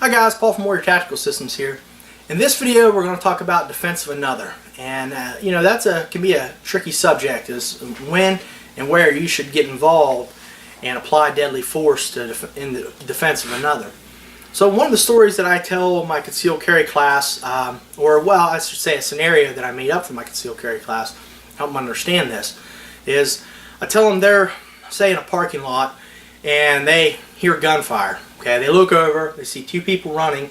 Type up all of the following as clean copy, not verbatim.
Hi guys, Paul from Warrior Tactical Systems here. In this video we're going to talk about defense of another, and that's can be a tricky subject, is when and where you should get involved and apply deadly force in the defense of another. So one of the stories that I tell my concealed carry class, I should say a scenario that I made up for my concealed carry class, help them understand this, is I tell them they're, say, in a parking lot and they hear gunfire. Okay, they look over, they see two people running.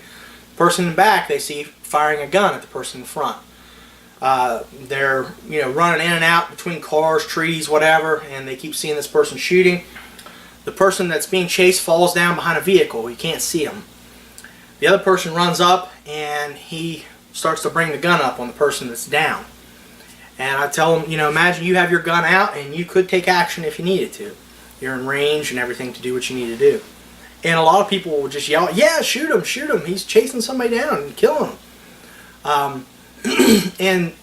The person in the back, they see firing a gun at the person in front. They're running in and out between cars, trees, whatever, and they keep seeing this person shooting. The person that's being chased falls down behind a vehicle. You can't see him. The other person runs up and he starts to bring the gun up on the person that's down. And I tell them, imagine you have your gun out and you could take action if you needed to. You're in range and everything to do what you need to do. And a lot of people will just yell, yeah, shoot him, he's chasing somebody down and killing him. And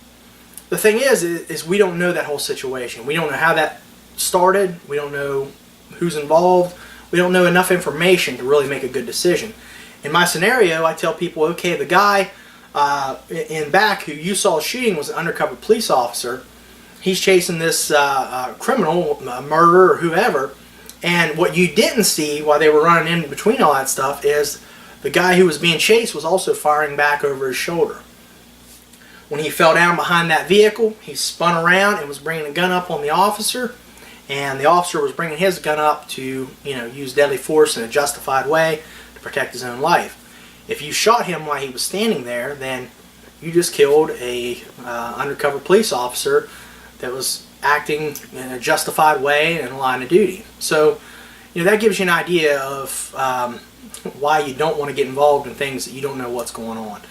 the thing is we don't know that whole situation. We don't know how that started. We don't know who's involved. We don't know enough information to really make a good decision. In my scenario, I tell people, okay, the guy in back who you saw shooting was an undercover police officer. He's chasing this criminal, murderer, or whoever. And what you didn't see while they were running in between all that stuff is the guy who was being chased was also firing back over his shoulder. When he fell down behind that vehicle, he spun around and was bringing a gun up on the officer. And the officer was bringing his gun up to, use deadly force in a justified way to protect his own life. If you shot him while he was standing there, then you just killed a undercover police officer that was acting in a justified way and in a line of duty. So, that gives you an idea of why you don't want to get involved in things that you don't know what's going on.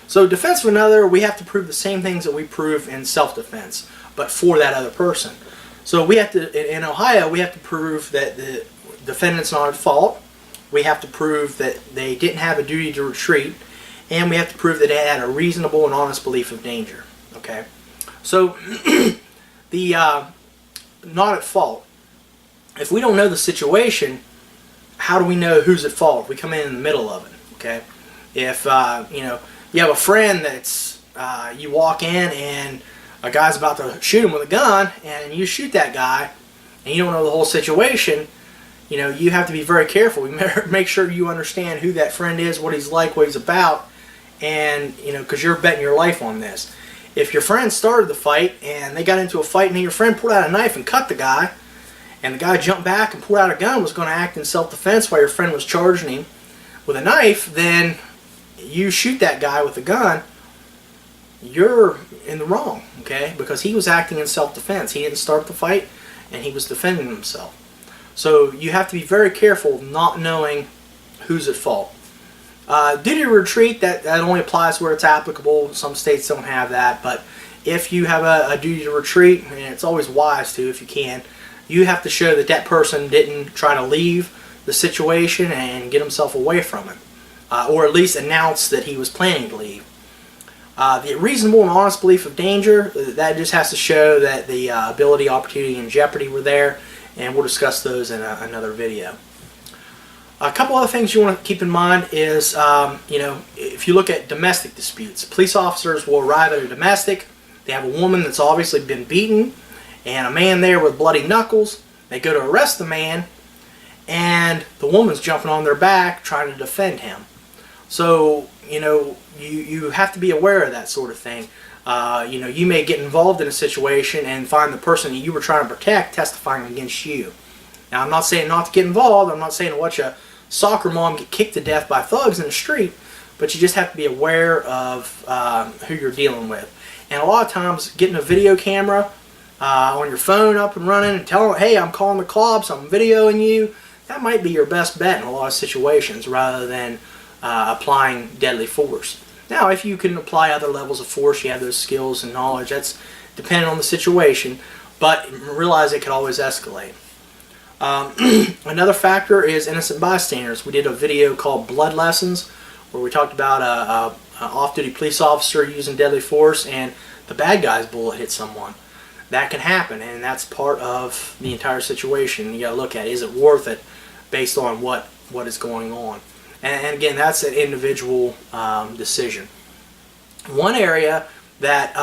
So, defense of another, we have to prove the same things that we prove in self-defense, but for that other person. So we have to, in Ohio, we have to prove that the defendant's not at fault. We have to prove that they didn't have a duty to retreat, and we have to prove that they had a reasonable and honest belief of danger. Okay, so the not at fault. If we don't know the situation, how do we know who's at fault? If we come in the middle of it. Okay, if you have a friend that's you walk in and a guy's about to shoot him with a gun, and you shoot that guy, and you don't know the whole situation, you have to be very careful. You make sure you understand who that friend is, what he's like, what he's about, and, because you're betting your life on this. If your friend started the fight, and they got into a fight, and then your friend pulled out a knife and cut the guy, and the guy jumped back and pulled out a gun, was going to act in self-defense while your friend was charging him with a knife, then you shoot that guy with a gun, you're in the wrong, okay? Because he was acting in self-defense. He didn't start the fight, and he was defending himself. So you have to be very careful not knowing who's at fault. Duty to retreat, that only applies where it's applicable. Some states don't have that, but if you have a duty to retreat, and it's always wise to if you can, you have to show that that person didn't try to leave the situation and get himself away from it, or at least announce that he was planning to leave. The reasonable and honest belief of danger, that just has to show that the ability, opportunity, and jeopardy were there, and we'll discuss those in another video. A couple other things you want to keep in mind is, if you look at domestic disputes, police officers will arrive at a domestic, they have a woman that's obviously been beaten, and a man there with bloody knuckles. They go to arrest the man, and the woman's jumping on their back trying to defend him. So, you have to be aware of that sort of thing. You may get involved in a situation and find the person that you were trying to protect testifying against you. Now, I'm not saying not to get involved. I'm not saying to watch a soccer mom get kicked to death by thugs in the street, but you just have to be aware of who you're dealing with. And a lot of times, getting a video camera on your phone up and running and telling them, hey, I'm calling the cops, I'm videoing you, that might be your best bet in a lot of situations rather than applying deadly force. Now, if you can apply other levels of force, you have those skills and knowledge, that's dependent on the situation, but realize it could always escalate. Another factor is innocent bystanders. We did a video called Blood Lessons where we talked about an off-duty police officer using deadly force and the bad guy's bullet hit someone. That can happen, and that's part of the entire situation. You got to look at, is it worth it based on what is going on. And again, that's an individual decision. One area that,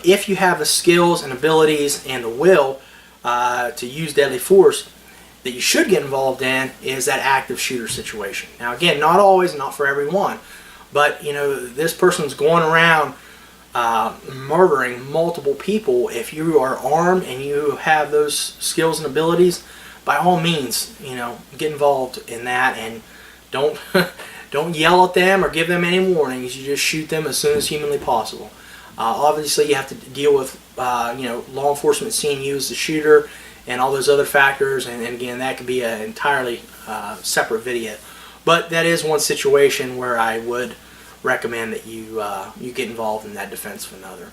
if you have the skills and abilities and the will to use deadly force, that you should get involved in is that active shooter situation. Now again, not always, not for everyone, but this person's going around murdering multiple people. If you are armed and you have those skills and abilities, by all means, get involved in that, and don't don't yell at them or give them any warnings. You just shoot them as soon as humanly possible. Obviously, you have to deal with law enforcement seeing you as the shooter and all those other factors, and again, that could be an entirely separate video. But that is one situation where I would recommend that you get involved in that defense of another.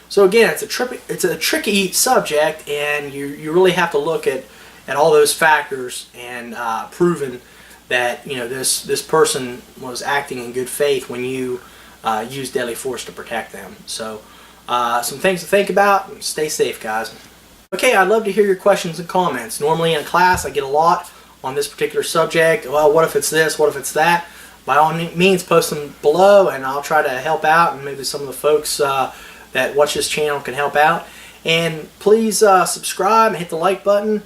So again, it's a tricky subject, and you really have to look at all those factors and proving that this person was acting in good faith when you use deadly force to protect them. So some things to think about. Stay safe, guys. Okay, I'd love to hear your questions and comments. Normally in class I get a lot on this particular subject. Well, what if it's this? What if it's that? By all means, post them below, and I'll try to help out, and maybe some of the folks that watch this channel can help out. And please subscribe and hit the like button.